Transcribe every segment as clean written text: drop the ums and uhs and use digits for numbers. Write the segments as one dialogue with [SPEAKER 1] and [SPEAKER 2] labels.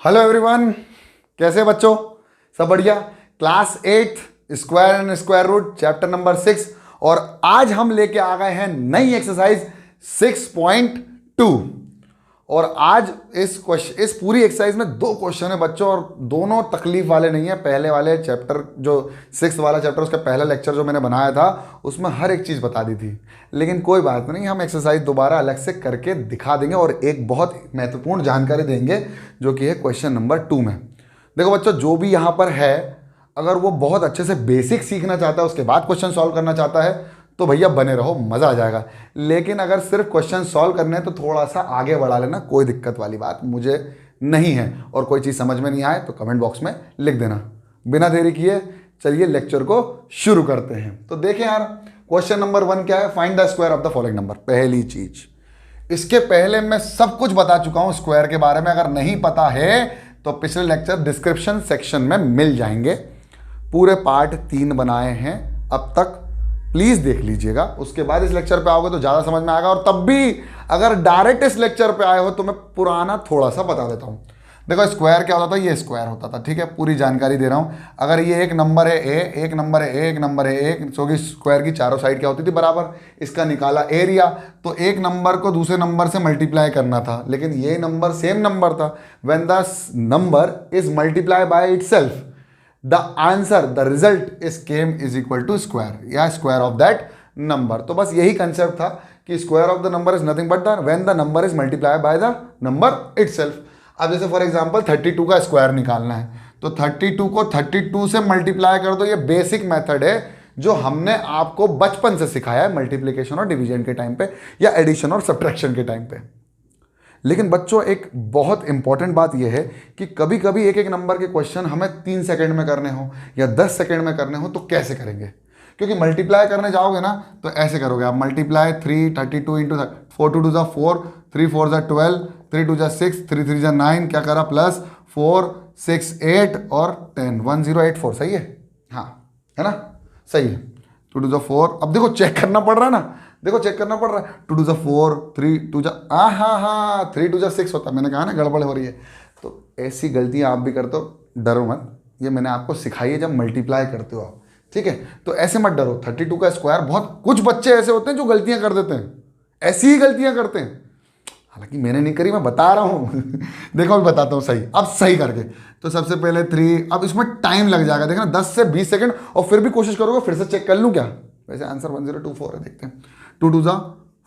[SPEAKER 1] Hello everyone, कैसे बच्चों? सब बढ़िया। Class 8 square and square root chapter number 6 और आज हम लेके आ गए हैं नई एक्सरसाइज 6.2। और आज इस पूरी एक्सरसाइज में दो क्वेश्चन है बच्चों, और दोनों तकलीफ वाले नहीं है। पहले वाले चैप्टर जो 6 वाला चैप्टर, उसका पहला लेक्चर जो मैंने बनाया था उसमें हर एक चीज़ बता दी थी, लेकिन कोई बात नहीं, हम एक्सरसाइज दोबारा अलग से करके दिखा देंगे और एक बहुत महत्वपूर्ण जानकारी देंगे जो कि है क्वेश्चन नंबर 2 में। देखो बच्चों, जो भी यहाँ पर है, अगर वो बहुत अच्छे से बेसिक सीखना चाहता है, उसके बाद क्वेश्चन सॉल्व करना चाहता है, तो भैया बने रहो, मज़ा आ जाएगा। लेकिन अगर सिर्फ क्वेश्चन सॉल्व करने हैं तो थोड़ा सा आगे बढ़ा लेना, कोई दिक्कत वाली बात मुझे नहीं है। और कोई चीज़ समझ में नहीं आए तो कमेंट बॉक्स में लिख देना। बिना देरी किए चलिए लेक्चर को शुरू करते हैं। तो देखें यार, क्वेश्चन नंबर 1 क्या है? Find the square of the following number. पहली चीज, इसके पहले मैं सब कुछ बता चुका हूं स्क्वायर के बारे में। अगर नहीं पता है तो पिछले लेक्चर डिस्क्रिप्शन सेक्शन में मिल जाएंगे। पूरे पार्ट 3 बनाए हैं अब तक, प्लीज देख लीजिएगा। उसके बाद इस लेक्चर पे आओगे तो ज्यादा समझ में आएगा। और तब भी अगर डायरेक्ट इस लेक्चर पे आए हो तो मैं पुराना थोड़ा सा बता देता हूं। देखो, स्क्वायर क्या होता था? ये स्क्वायर होता था, ठीक है, पूरी जानकारी दे रहा हूं। अगर ये एक नंबर है ए, एक नंबर है ए, एक नंबर है ए, सो कि स्क्वायर की चारों साइड क्या होती थी? बराबर। इसका निकाला एरिया, तो एक नंबर को दूसरे नंबर से मल्टीप्लाई करना था, लेकिन ये नंबर सेम नंबर था। When the number is multiply by itself, the answer, the result is came is equal to square या स्क्वायर ऑफ दैट नंबर। तो बस यही कंसेप्ट था कि square of the number is nothing but the when the number is multiply by the number itself. अब जैसे for example 32 का square निकालना है, तो 32 को 32 से मल्टीप्लाई कर दो। ये बेसिक मेथड है जो हमने आपको बचपन से सिखाया है, मल्टीप्लिकेशन और डिवीजन के टाइम पे या एडिशन और सब्ट्रैक्शन के टाइम पे। लेकिन बच्चों, एक बहुत इंपॉर्टेंट बात यह है कि कभी कभी एक एक नंबर के क्वेश्चन हमें 3 सेकंड में करने हो या 10 सेकंड में करने हो, तो कैसे करेंगे? क्योंकि मल्टीप्लाई करने जाओगे ना तो ऐसे करोगे आप, मल्टीप्लाई 332 इंटू 4 2 जा 4, 3 4 जा 12, 3 2 जा 6, 3 3 जा 9, क्या करा? प्लस 4 6 8 और 10, 1084। सही है? हाँ, है ना? सही है। 2 2 जा 4। अब देखो चेक करना पड़ रहा है ना, देखो चेक करना पड़ रहा है। 2 2 जा 4, 3 2 जा हाँ 3 2 जा 6 होता है। मैंने कहा ना गड़बड़ हो रही है। तो ऐसी गलतियां आप भी करते हो, डरो मत, ये मैंने आपको सिखाई है जब मल्टीप्लाई करते हो आप, ठीक है? तो ऐसे मत डरो। 32 का स्क्वायर, बहुत कुछ बच्चे ऐसे होते हैं जो गलतियां कर देते हैं, ऐसी ही गलतियां करते हैं। हालांकि मैंने नहीं करी, मैं बता रहा हूं देखो मैं बताता हूं सही, अब सही करके। तो सबसे पहले 3, अब इसमें टाइम लग जाएगा, देखना 10 से 20 सेकंड, और फिर भी कोशिश करोगे फिर से चेक कर लूं क्या? वैसे आंसर 1024 है, देखते हैं। 2 2 जा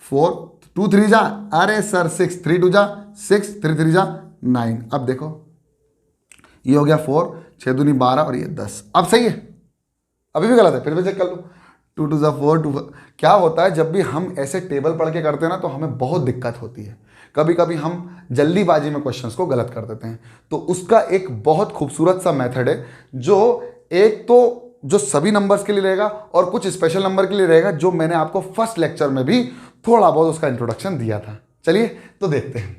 [SPEAKER 1] 4, 2 3 जा, अरे सर 6, 3 2 जा 6, 3 3 जा 9। अब देखो ये हो गया 4, 6 दूनी 12 और ये 10। अब सही है? अभी भी गलत है, फिर भी चेक कर लो। 2 2 जा 4, 2। क्या होता है जब भी हम ऐसे टेबल पढ़ के करते हैं ना, तो हमें बहुत दिक्कत होती है। कभी कभी हम जल्दीबाजी में क्वेश्चंस को गलत कर देते हैं। तो उसका एक बहुत खूबसूरत सा मेथड है, जो एक तो जो सभी नंबर्स के लिए रहेगा और कुछ स्पेशल नंबर के लिए रहेगा, जो मैंने आपको फर्स्ट लेक्चर में भी थोड़ा बहुत उसका इंट्रोडक्शन दिया था। चलिए तो देखते हैं।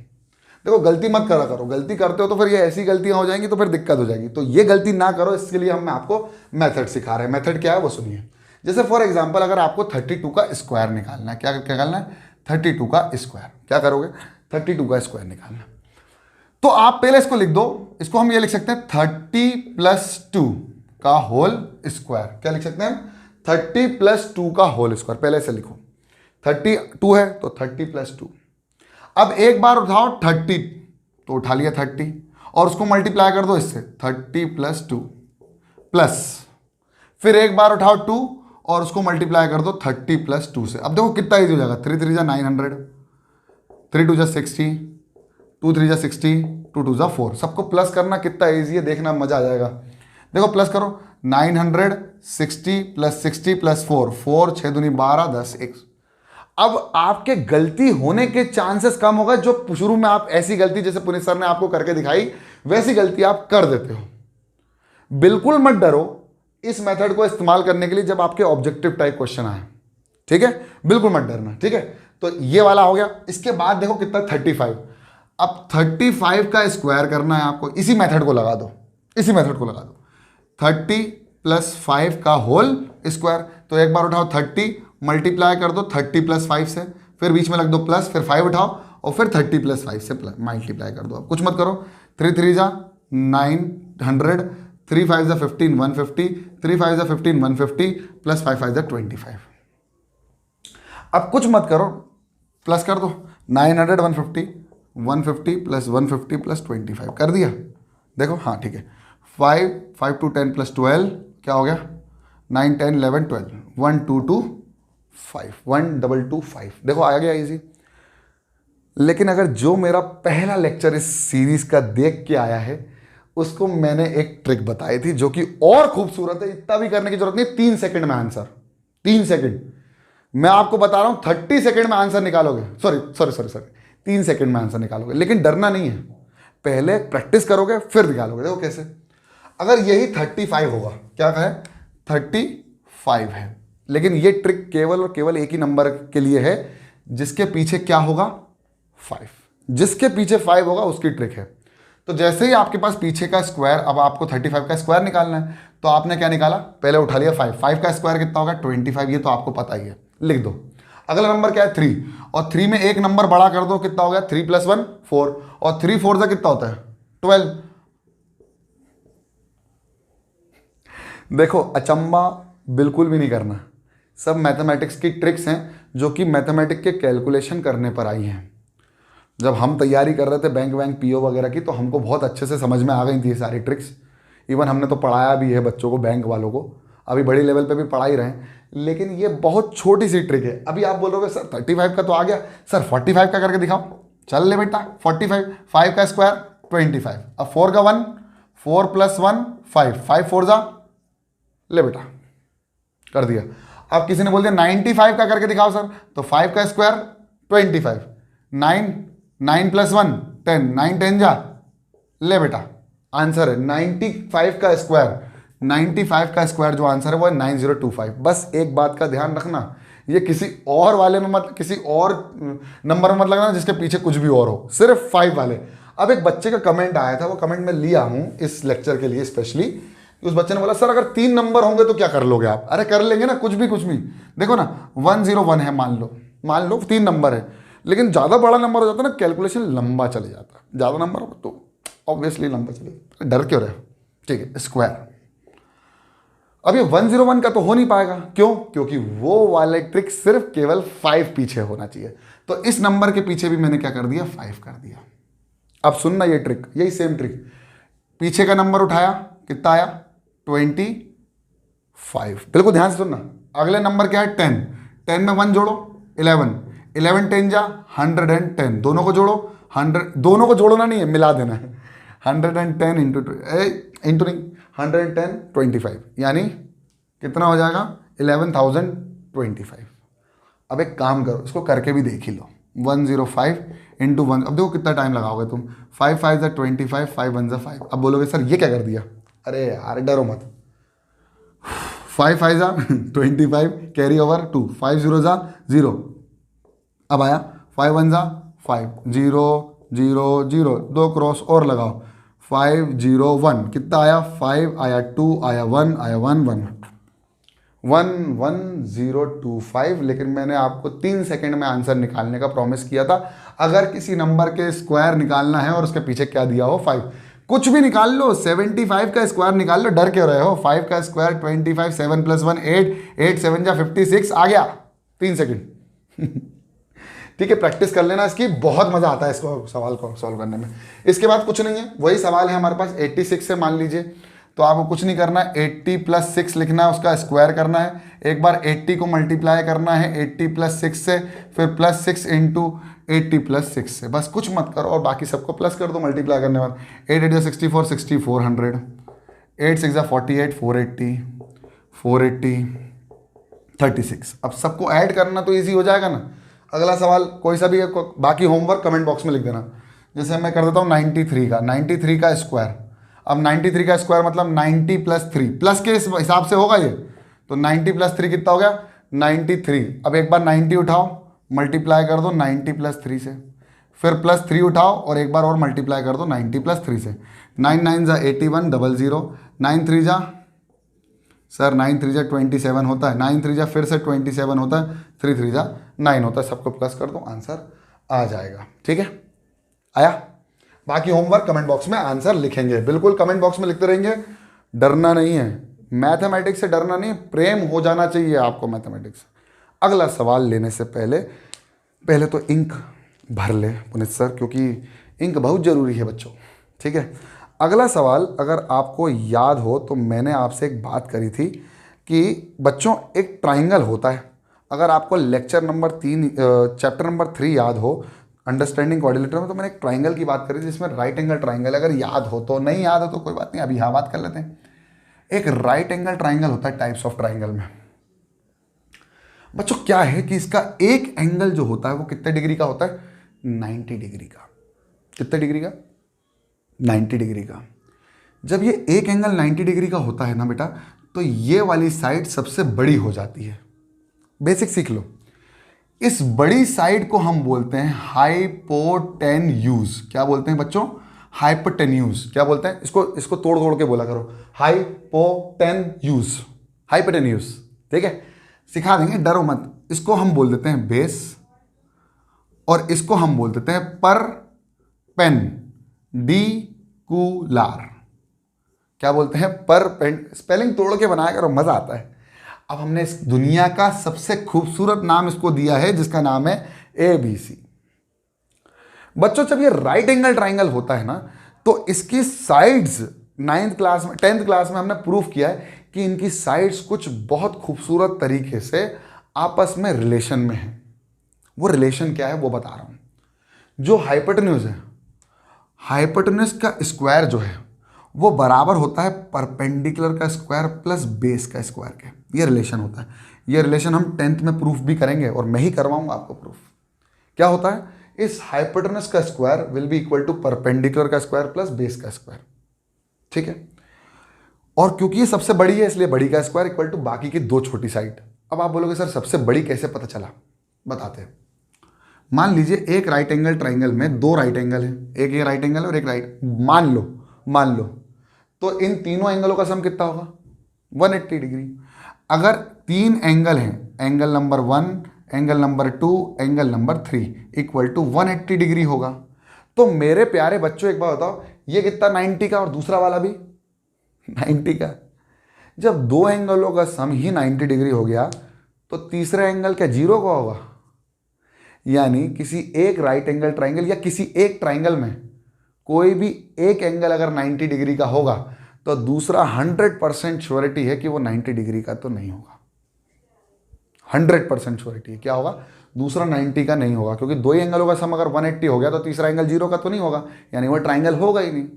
[SPEAKER 1] देखो, गलती मत करा करो, गलती करते हो तो फिर ये ऐसी गलतियां हो जाएंगी तो फिर दिक्कत हो जाएगी। तो ये गलती ना करो, इसके लिए हम आपको मेथड सिखा रहे हैं। मेथड क्या है वो सुनिए। जैसे फॉर एग्जाम्पल, अगर आपको 32 का स्क्वायर निकालना है, क्या निकालना है? 32 का स्क्वायर। क्या करोगे? 32 का स्क्वायर निकालना है, तो आप पहले इसको लिख दो। इसको हम ये लिख सकते हैं 30 + 2 का होल स्क्वायर। क्या लिख सकते हैं? 30 + 2 का होल स्क्वायर। पहले से लिखो, 32 है तो 30 + 2। अब एक बार उठाओ 30, तो उठा लिया 30, और उसको मल्टीप्लाई कर दो इससे 30 + 2, प्लस फिर एक बार उठाओ 2 और उसको मल्टीप्लाई कर दो 30 + 2 से। अब देखो कितना ईजी हो जाएगा। 3 3 जा 900, 3 2 जा 60, 2 3 जा 60, 2 2 जा 4। सबको प्लस करना कितना ईजी है, देखना मजा आ जाएगा। देखो प्लस करो, 960 + 60 + 4, 4 6 दूनी 12, 10 1। अब आपके गलती होने के चांसेस कम होगा। जो शुरू में आप ऐसी गलती, जैसे पुनीत सर ने आपको करके दिखाई, वैसी गलती आप कर देते हो। बिल्कुल मत डरो इस मेथड को इस्तेमाल करने के लिए जब आपके ऑब्जेक्टिव टाइप क्वेश्चन आए, ठीक है? बिल्कुल मत डरना, ठीक है? तो ये वाला हो गया। इसके बाद देखो कितना 35। अब 35 का स्क्वायर करना है आपको, इसी मेथड को लगा दो, इसी मेथड को लगा दो। 30 + 5 का होल स्क्वायर। तो एक बार उठाओ 30, मल्टीप्लाई कर दो 30 + 5 से, फिर बीच में लग दो प्लस, फिर 5 उठाओ और फिर 30 + 5 से मल्टीप्लाई कर दो। अब कुछ मत करो, 3 3 जा 900, 3 5 जा 15 150, 3 5 जा 15 150 प्लस 5 5 जा 25। अब कुछ मत करो, प्लस कर दो 900 150, 150 प्लस 150 प्लस 25 कर दिया। देखो हाँ ठीक है, 5 5 to 10 प्लस 12 क्या हो गया, 9 10 11 12, 1 2 2 5, 1 2 2 5। देखो आ गया इजी। लेकिन अगर जो मेरा पहला लेक्चर इस सीरीज का देख के आया है, उसको मैंने एक ट्रिक बताई थी जो कि और खूबसूरत है, इतना भी करने की जरूरत नहीं, 3 सेकंड में आंसर, 3 सेकंड। मैं आपको बता रहा हूं 30 सेकंड में आंसर निकालोगे, सॉरी 3 सेकंड में आंसर निकालोगे। लेकिन डरना नहीं है, पहले प्रैक्टिस करोगे फिर निकालोगे। देखो कैसे, अगर यही 35 होगा, क्या कहे 35 है, लेकिन ये ट्रिक केवल और केवल एक ही नंबर के लिए है जिसके पीछे क्या होगा 5, जिसके पीछे 5 होगा उसकी ट्रिक है। तो जैसे ही आपके पास पीछे का स्क्वायर, अब आपको 35 का स्क्वायर निकालना है, तो आपने क्या निकाला, पहले उठा लिया 5, 5 का स्क्वायर कितना होगा 25, ये तो आपको पता ही है, लिख दो। अगला नंबर क्या है 3, और 3 में एक नंबर बड़ा कर दो, कितना हो गया 3 + 1 4, और 3 4 से कितना होता है 12। देखो अचंबा बिल्कुल भी नहीं करना, सब मैथमेटिक्स की ट्रिक्स हैं जो कि मैथमेटिक्स के कैलकुलेशन करने पर आई हैं। जब हम तैयारी कर रहे थे बैंक पीओ वगैरह की, तो हमको बहुत अच्छे से समझ में आ गई थी ये सारी ट्रिक्स। इवन हमने तो पढ़ाया भी है बच्चों को, बैंक वालों को, अभी बड़ी लेवल पे भी पढ़ा ही रहे हैं। लेकिन ये बहुत छोटी सी ट्रिक है। अभी आप बोलोगे सर 35 का तो आ गया, सर 45 का करके दिखाओ। चल ले बेटा 45, 5 का स्क्वायर 25, अब 4 का 1, 4 + 1 5, 5 4 जा, ले बेटा कर दिया। अब किसी ने बोल दिया 95 का करके दिखाओ सर, तो 5 का स्क्वायर 25, 9 9 + 1 10, 9 10 जा, ले बेटा आंसर है 95 का स्क्वायर। 95 का स्क्वायर जो आंसर है वो है 9025। बस एक बात का ध्यान रखना, ये किसी और वाले में मत, किसी और नंबर में मत लगना जिसके पीछे कुछ भी और हो, सिर्फ 5 वाले। अब एक बच्चे का कमेंट आया था, वो कमेंट मैं लिया हूं इस लेक्चर के लिए स्पेशली। उस बच्चे ने बोला सर अगर 3 नंबर होंगे तो क्या कर लोगे आप? अरे कर लेंगे ना, कुछ भी। देखो ना 101 है, मान लो 3 नंबर है, लेकिन ज़्यादा बड़ा नंबर हो जाता है ना, कैलकुलेशन लंबा चले जाता है। ज़्यादा नंबर हो तो ऑब्वियसली लंबा चलेगा, डर क्यों रहे? ठीक है, स्क्वायर। अब ये 101 का तो हो नहीं पाएगा, क्यों? क्योंकि वो वाले ट्रिक सिर्फ केवल 5 पीछे होना चाहिए। तो इस नंबर के पीछे भी मैंने क्या कर दिया, 5 कर दिया। अब सुनना ये ट्रिक, यही सेम ट्रिक, पीछे का नंबर उठाया, कितना आया 25। बिल्कुल ध्यान से सुनना। अगले नंबर क्या है 10, 10 में 1 जोड़ो 11, 11 10 जा 110, दोनों को जोड़ो 100, दोनों को जोड़ना नहीं है, मिला देना है। 110 इंटू नहीं 110 25, यानी कितना हो जाएगा 11,025। अब एक काम करो, इसको करके भी देख ही लो। 105 इंटू 1, अब देखो कितना टाइम लगाओगे तुम। 5 5 जा 25, 5 1 जा 5। अब बोलोगे सर ये क्या कर दिया? अरे यार डरो मत, 5 5 जा 25, कैरी ओवर 2, 5 0 जा 0, अब आया 5 1 जा 5, 0 0 0, 2 क्रॉस और लगाओ, 5 0 1, कितना आया 5 आया 2 आया 1 आया 1 1 1 1 0 2 5। लेकिन मैंने आपको 3 सेकंड में आंसर निकालने का प्रॉमिस किया था। अगर किसी नंबर के स्क्वायर निकालना है और उसके पीछे क्या दिया हो 5, कुछ भी निकाल लो, 75 का स्क्वायर निकाल लो, डर क्यों रहे हो? 5 का स्क्वायर 25, 7 + 1 8, 8 7 जा 56, आ गया 3 सेकंड। ठीक है, प्रैक्टिस कर लेना इसकी, बहुत मजा आता है इसको सवाल को सॉल्व करने में। इसके बाद कुछ नहीं है, वही सवाल है हमारे पास 86 से मान लीजिए, तो आपको कुछ नहीं करना है, 80 + 6 लिखना है, उसका स्क्वायर करना है। एक बार 80 को मल्टीप्लाई करना है 80 + 6 से, फिर +6 इंटू 80 + 6 से, बस कुछ मत करो और बाकी सबको प्लस कर दो मल्टीप्लाई करने बाद। 8 8 64, 6400, 8 6 48, 480, 480, 36। अब सबको ऐड करना तो ईजी हो जाएगा ना। अगला सवाल कोई सा भी है, बाकी होमवर्क कमेंट बॉक्स में लिख देना। जैसे मैं कर देता हूँ 93 का स्क्वायर। अब 93 का स्क्वायर मतलब 90 + 3, प्लस के हिसाब से होगा ये, तो 90 + 3 कितना हो गया 93। अब एक बार 90 उठाओ, मल्टीप्लाई कर दो 90 + 3 से, फिर +3 उठाओ और एक बार और मल्टीप्लाई कर दो 90 + 3 से। 9 9 जा 81 00, 9 3 जा सर 9 3 जा 27 होता है, 9 3 जा फिर से 27 होता है, 3 3 जा 9 होता है। सबको प्लस कर दो, आंसर आ जाएगा। ठीक है, आया? बाकी होमवर्क कमेंट बॉक्स में आंसर लिखेंगे, बिल्कुल कमेंट बॉक्स में लिखते रहेंगे, डरना नहीं है, मैथमेटिक्स से डरना नहीं, प्रेम हो जाना चाहिए आपको मैथमेटिक्स से। अगला सवाल लेने से पहले पहले तो इंक भर ले पुनीत सर, क्योंकि इंक बहुत ज़रूरी है बच्चों, ठीक है। अगला सवाल अगर आपको याद हो तो मैंने आपसे एक बात करी थी कि बच्चों एक ट्राइंगल होता है, अगर आपको लेक्चर नंबर 3 चैप्टर नंबर 3 याद हो अंडरस्टैंडिंग कोऑर्डिनेटर में, तो मैंने एक ट्राइंगल की बात करी थी जिसमें राइट एंगल ट्राइंगल, अगर याद हो तो, नहीं याद हो तो कोई बात नहीं, अभी हाँ बात कर लेते हैं। एक राइट एंगल ट्राइंगल होता है टाइप्स ऑफ ट्राइंगल में बच्चों, क्या है कि इसका एक एंगल जो होता है वो कितने डिग्री का होता है, 90 डिग्री का। कितने डिग्री का, 90 डिग्री का। जब ये एक एंगल 90 डिग्री का होता है ना बेटा, तो ये वाली साइड सबसे बड़ी हो जाती है। बेसिक सीख लो, इस बड़ी साइड को हम बोलते हैं हाइपोटेन्यूज। क्या बोलते हैं बच्चों, हाइपोटेन्यूज। क्या बोलते हैं इसको, इसको तोड़ तोड़ के बोला करो, हाइपोटेन्यूज, हाइपोटेन्यूज, ठीक है, सिखा देंगे, डरो मत। इसको हम बोल देते हैं बेस और इसको हम बोल देते हैं परपेंडिकुलर। क्या बोलते हैं, स्पेलिंग तोड़ के बनाया करो, मजा आता है। अब हमने इस दुनिया का सबसे खूबसूरत नाम इसको दिया है जिसका नाम है ABC। बच्चों जब ये राइट एंगल ट्राइंगल होता है ना, तो इसकी साइड्स 9th क्लास में 10th क्लास में हमने प्रूफ किया है कि इनकी साइड्स कुछ बहुत खूबसूरत तरीके से आपस में रिलेशन में है। वो रिलेशन क्या है वो बता रहा हूं। जो हाइपोटेन्यूज है, हाइपोटेन्यूज का स्क्वायर जो है वो बराबर होता है परपेंडिकुलर का स्क्वायर प्लस बेस का स्क्वायर के। ये रिलेशन होता है। ये रिलेशन हम 10th में प्रूफ भी करेंगे और मैं ही करवाऊंगा आपको प्रूफ। क्या होता है, इस हाइपोटेन्यूज का square will be equal to perpendicular का स्क्वायर प्लस बेस का स्क्वायर, ठीक है। और क्योंकि ये सबसे बड़ी है इसलिए बड़ी का स्क्वायर इक्वल टू बाकी की दो छोटी साइड। अब आप बोलोगे सर सबसे बड़ी कैसे पता चला, बताते हैं। मान लीजिए एक राइट एंगल ट्राइंगल में दो राइट एंगल है, एक ये राइट एंगल और एक राइट, मान लो तो इन तीनों एंगलों का सम कितना होगा, 180 डिग्री। अगर 3 एंगल हैं, angle number 1, angle number 2, angle number 3 equal to 180 degree होगा। तो मेरे प्यारे बच्चों एक बात बताओ, ये कितना 90 का और दूसरा वाला भी 90 का। जब दो एंगलों का सम ही 90 डिग्री हो गया तो तीसरा एंगल क्या 0 का होगा। यानी किसी एक राइट एंगल ट्राइंगल या किसी एक ट्राइंगल में कोई भी एक एंगल अगर 90 डिग्री का होगा तो दूसरा 100% श्योरिटी है कि वो 90 डिग्री का तो नहीं होगा। 100% श्योरिटी है, क्या होगा, दूसरा 90 का नहीं होगा, क्योंकि दो ही एंगलों का सम अगर 180 हो गया तो तीसरा एंगल 0 का तो नहीं होगा, यानी वो ट्राइंगल होगा ही नहीं।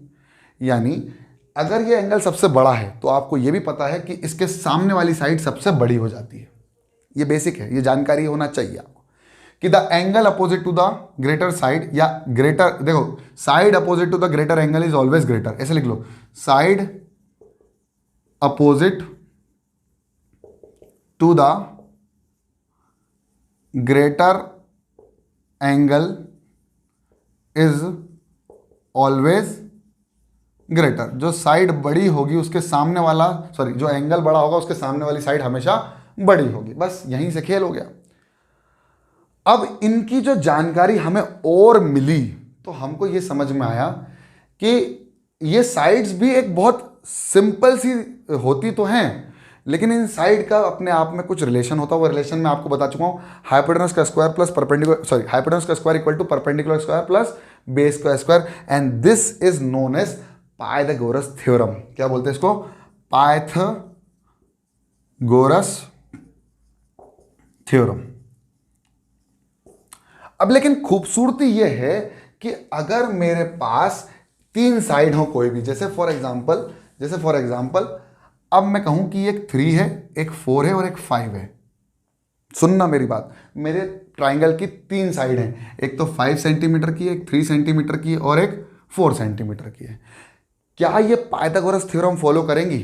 [SPEAKER 1] यानी अगर ये एंगल सबसे बड़ा है तो आपको ये भी पता है कि इसके सामने वाली साइड सबसे बड़ी हो जाती है। ये बेसिक है, ये जानकारी होना चाहिए आपको कि the angle opposite to the greater side या ग्रेटर, देखो side opposite to the greater angle is always greater, ऐसे लिख लो, side opposite to the greater angle is always greater. जो साइड बड़ी होगी उसके सामने वाला, सॉरी जो एंगल बड़ा होगा उसके सामने वाली साइड हमेशा बड़ी होगी। बस यहीं से खेल हो गया। अब इनकी जो जानकारी हमें और मिली तो हमको ये समझ में आया कि ये साइड्स भी एक बहुत सिंपल सी होती तो हैं, लेकिन इन साइड का अपने आप में कुछ रिलेशन होता है। वो रिलेशन मैं आपको बता चुका हूँ, हाइपोटेनस का square plus perpendicular, sorry hypotenuse का square equal to perpendicular square plus base का square, and this is known as Pythagoras theorem. क्या बोलते हैं इसको, पाइथागोरस थ्योरम। अब लेकिन खूबसूरती यह है कि अगर मेरे पास 3 साइड हो कोई भी, जैसे फॉर एग्जांपल अब मैं कहूं कि एक 3 है, एक 4 है और एक 5 है। सुनना मेरी बात, मेरे ट्राइंगल की 3 साइड हैं, एक तो 5 सेंटीमीटर की, एक 3 सेंटीमीटर की और एक 4 सेंटीमीटर की है। क्या ये पाइथागोरस थ्योरम फॉलो करेंगी,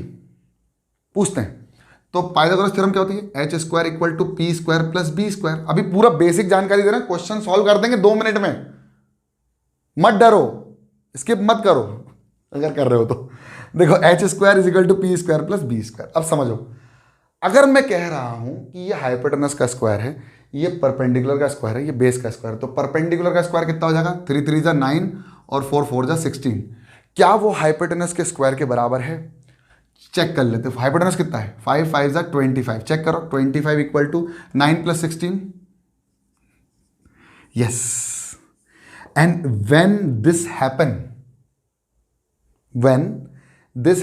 [SPEAKER 1] पूछते हैं। तो पाइथागोरस थ्योरम क्या होती है, H square equal to P square plus B square. अभी पूरा बेसिक जानकारी दे रहे हैं, क्वेश्चन सॉल्व कर देंगे 2 मिनट में, मत डरो, स्किप मत करो अगर कर रहे हो तो। देखो H square is equal to P square plus B square. अब समझो, अगर मैं कह रहा हूं कि ये हाइपोटेनस का स्क्वायर है, ये परपेंडिकुलर का स्क्वायर है, ये बेस का स्क्वायर, तो परपेंडिकुलर का स्क्वायर कितना हो जाएगा, 3 3 9 और 4 4 जा 16। क्या वो हाइपोटेनस के स्क्वायर के बराबर है? चेक कर लेते। हाइपोटेनस कितना है? 5 5 जा 25। चेक करो, 25 equal to 9 plus 16। Yes. And when this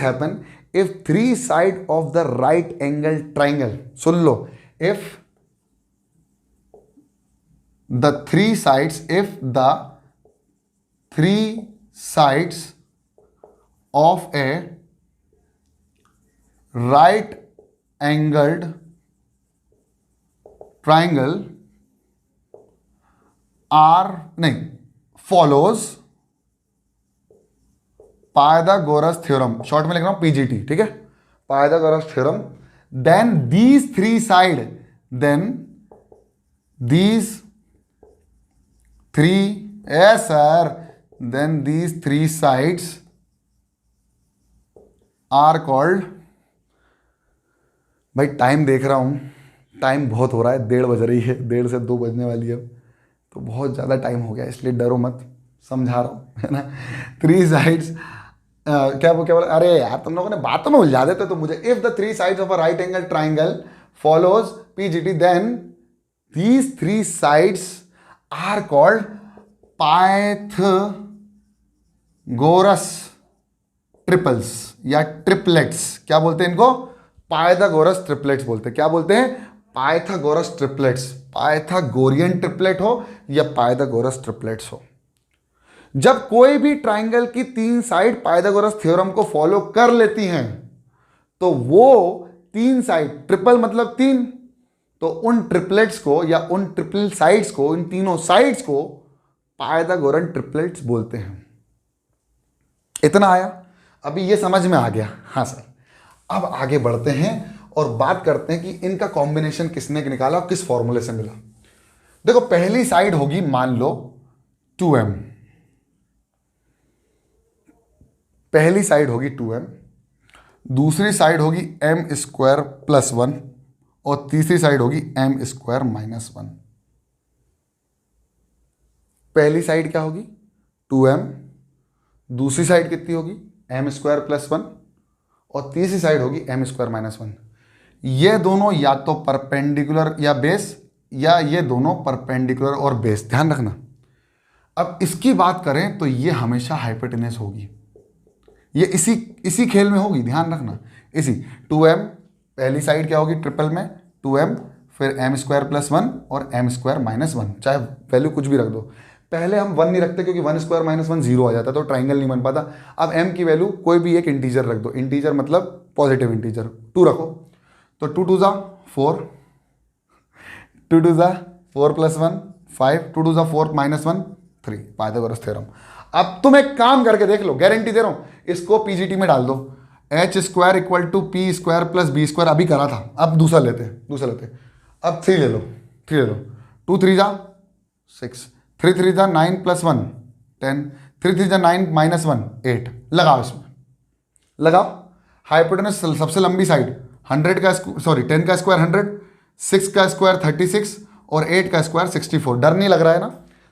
[SPEAKER 1] happen if three side of the right angle triangle, सुन लो, if the three sides of a right angled triangle follows Pythagoras theorem, short में लिख रहा हूं पीजीटी, ठीक है, Pythagoras theorem, then these three sides are called, भाई time देख रहा हूं, टाइम बहुत हो रहा है, 1:30 बज रही है, 1:30 से 2 बजने वाली है, तो बहुत ज़्यादा टाइम हो गया, इसलिए डरो मत, समझा रहा हूं, है ना। 3 साइड्स क्या बोला, अरे यार तुम लोगों ने बातों में उलझा देते तो मुझे। If the 3 sides of a right angle triangle follows PGT then these 3 sides are called Pythagoras triples या ट्रिपलेट्स। क्या बोलते हैं इनको? पाइथागोरस ट्रिपलेट्स बोलते हैं। क्या बोलते हैं? Pythagoras triplets. पाइथागोरियन ट्रिपलेट हो या पाइथागोरस ट्रिपलेट्स हो, जब कोई भी ट्राइंगल की 3 साइड पाइथागोरस थ्योरम को फॉलो कर लेती हैं तो वो 3 साइड, ट्रिपल मतलब 3, तो उन ट्रिपलेट्स को या उन ट्रिपल साइड्स को, इन तीनों साइड्स को पाइथागोरन ट्रिपलेट्स बोलते हैं। इतना आया? अभी ये समझ में आ गया? हाँ सर। अब आगे बढ़ते हैं और बात करते हैं कि इनका कॉम्बिनेशन किसने निकाला और किस फॉर्मूले से मिला। देखो, पहली साइड होगी मान लो 2m, पहली साइड होगी 2m, दूसरी साइड होगी m² + 1 और तीसरी साइड होगी m² - 1। पहली साइड क्या होगी? 2m, दूसरी साइड कितनी होगी? m² + 1 और तीसरी साइड होगी m² - 1। ये दोनों या तो परपेंडिकुलर या बेस, या ये दोनों परपेंडिकुलर और बेस, ध्यान रखना। अब इसकी बात करें तो ये हमेशा हाइपोटेनस होगी, ये इसी खेल में होगी, ध्यान रखना। इसी 2m, पहली साइड क्या होगी ट्रिपल में? 2m, फिर m² + 1 और m² - 1, चाहे वैल्यू कुछ भी रख दो। पहले हम 1 नहीं रखते क्योंकि 1² - 1 0 आ जाता, तो ट्राइंगल नहीं बन पाता। अब m की वैल्यू कोई भी एक इंटीजर रख दो, इंटीजर मतलब पॉजिटिव इंटीजर, 2 रखो, तो 2 2 जा 4, 2 2 जा 4 + 1 5, 2 2 जा 4 - 1 3, पाइथागोरस थ्योरम। अब तुम एक काम करके देख लो, गारंटी दे रहा हूं, इसको पीजीटी में डाल दो, h² = p² + b², अभी करा था, अब दूसरा लेते। अब 3 ले लो, 2 3 जा 6, 3 3 जा 9 + 1 10, 3 3 जा 9 - 1 8। लगाओ, इसमें लगाओ। हाइपोटेनस सबसे लंबी साइड 10 का स्क्वायर 100, 6 का स्क्वायर 36 और 8 का स्क्वायर 64। डर नहीं लग रहा है ना?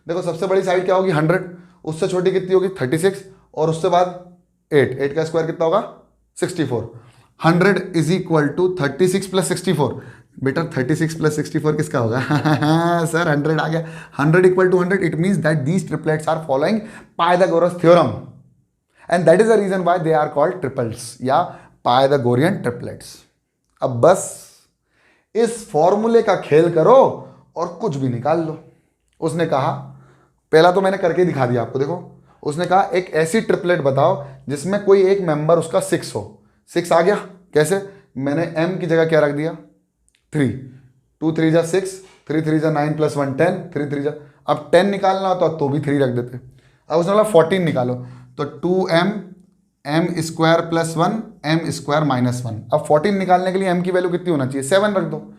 [SPEAKER 1] देखो, सबसे बड़ी साइड क्या होगी? 100, उससे छोटी कितनी होगी? 36, और उससे बाद 8 का स्क्वायर कितना होगा? 64। 100 = 36 + 64। बेटा 36 + 64 किसका होगा? सर 100 आ गया। 100 = 100, it means that these triplets are following Pythagoras theorem and that is the reason why they are called triples या पाइथागोरियन ट्रिपलेट्स। अब बस इस फॉर्मूले का खेल करो और कुछ भी निकाल लो। उसने कहा, पहला तो मैंने करके दिखा दिया आपको, देखो उसने कहा एक ऐसी ट्रिपलेट बताओ जिसमें कोई एक मेंबर उसका 6 हो। 6 आ गया, कैसे? मैंने m की जगह क्या रख दिया? 3, 2 3 जा 6, 3 3 जा 9 + 1 10, 3 3 जा, अब 10 निकालना होता तो भी 3 रख देते। अब उसने बोला 14 निकालो, तो 2m m² + 1 m² - 1। अब 14 निकालने के लिए m की वैल्यू कितनी होना चाहिए? 7 रख दो,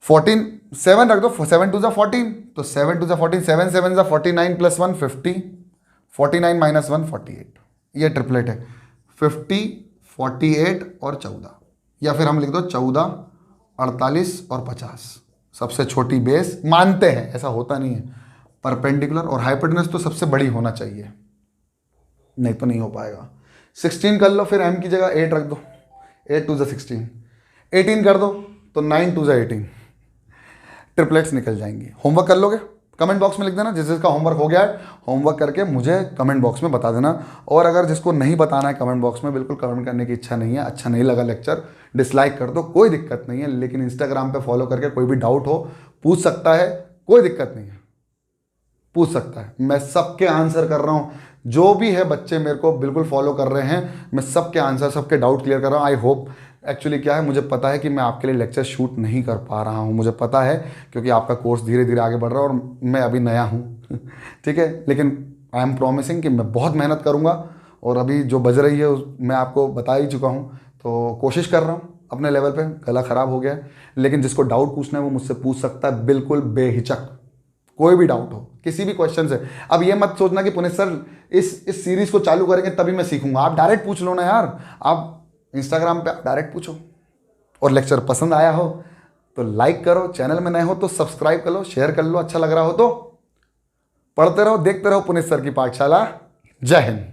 [SPEAKER 1] 7 रख दो, 7 2 जा 14, तो 7 2 जा 14, 7 7 जा 49 + 1 50, 49 - 1 48। ये ट्रिपलेट है 50 48 और 14, या फिर हम लिख दो 14 48 और 50। सबसे छोटी बेस मानते हैं, ऐसा होता नहीं है, परपेंडिकुलर और हाइपोटेनस तो सबसे बड़ी होना चाहिए। नहीं तो नहीं हो पाएगा। 16 कर लो, फिर m की जगह 8 रख दो, 8 2 16, 18 कर दो तो 9 2 18, ट्रिपलेट्स निकल जाएंगी। होमवर्क कर लोगे? कमेंट बॉक्स में लिख देना जिस जिसका होमवर्क हो गया है, होमवर्क करके मुझे कमेंट बॉक्स में बता देना। और अगर जिसको नहीं बताना है कमेंट बॉक्स में, बिल्कुल कमेंट करने की इच्छा नहीं है, अच्छा नहीं लगा लेक्चर, डिसलाइक कर दो, कोई दिक्कत नहीं है। लेकिन इंस्टाग्राम पे फॉलो करके कोई भी डाउट हो पूछ सकता है, कोई दिक्कत नहीं है, पूछ सकता है। मैं सबके आंसर कर रहा हूँ, जो भी है बच्चे मेरे को बिल्कुल फॉलो कर रहे हैं, मैं सबके आंसर, सबके डाउट क्लियर कर रहा हूँ। आई होप, एक्चुअली क्या है, मुझे पता है कि मैं आपके लिए लेक्चर शूट नहीं कर पा रहा हूँ, मुझे पता है, क्योंकि आपका कोर्स धीरे धीरे आगे बढ़ रहा है और मैं अभी नया हूँ ठीक है, लेकिन आई एम प्रॉमिसिंग कि मैं बहुत मेहनत करूँगा। और अभी जो बज रही है मैं आपको बता ही चुका हूँ, तो कोशिश कर रहा हूँ अपने लेवल पे। गला ख़राब हो गया है, लेकिन जिसको डाउट पूछना है वो मुझसे पूछ सकता है, बिल्कुल बेहिचक, कोई भी डाउट हो किसी भी क्वेश्चन से। अब ये मत सोचना कि पुनीत सर इस सीरीज को चालू करेंगे तभी मैं सीखूंगा। आप डायरेक्ट पूछ लो ना यार, आप इंस्टाग्राम पे डायरेक्ट पूछो। और लेक्चर पसंद आया हो तो लाइक करो, चैनल में नए हो तो सब्सक्राइब कर लो, शेयर कर लो, अच्छा लग रहा हो तो पढ़ते रहो, देखते रहो पुनीत सर की पाठशाला। जय हिंद।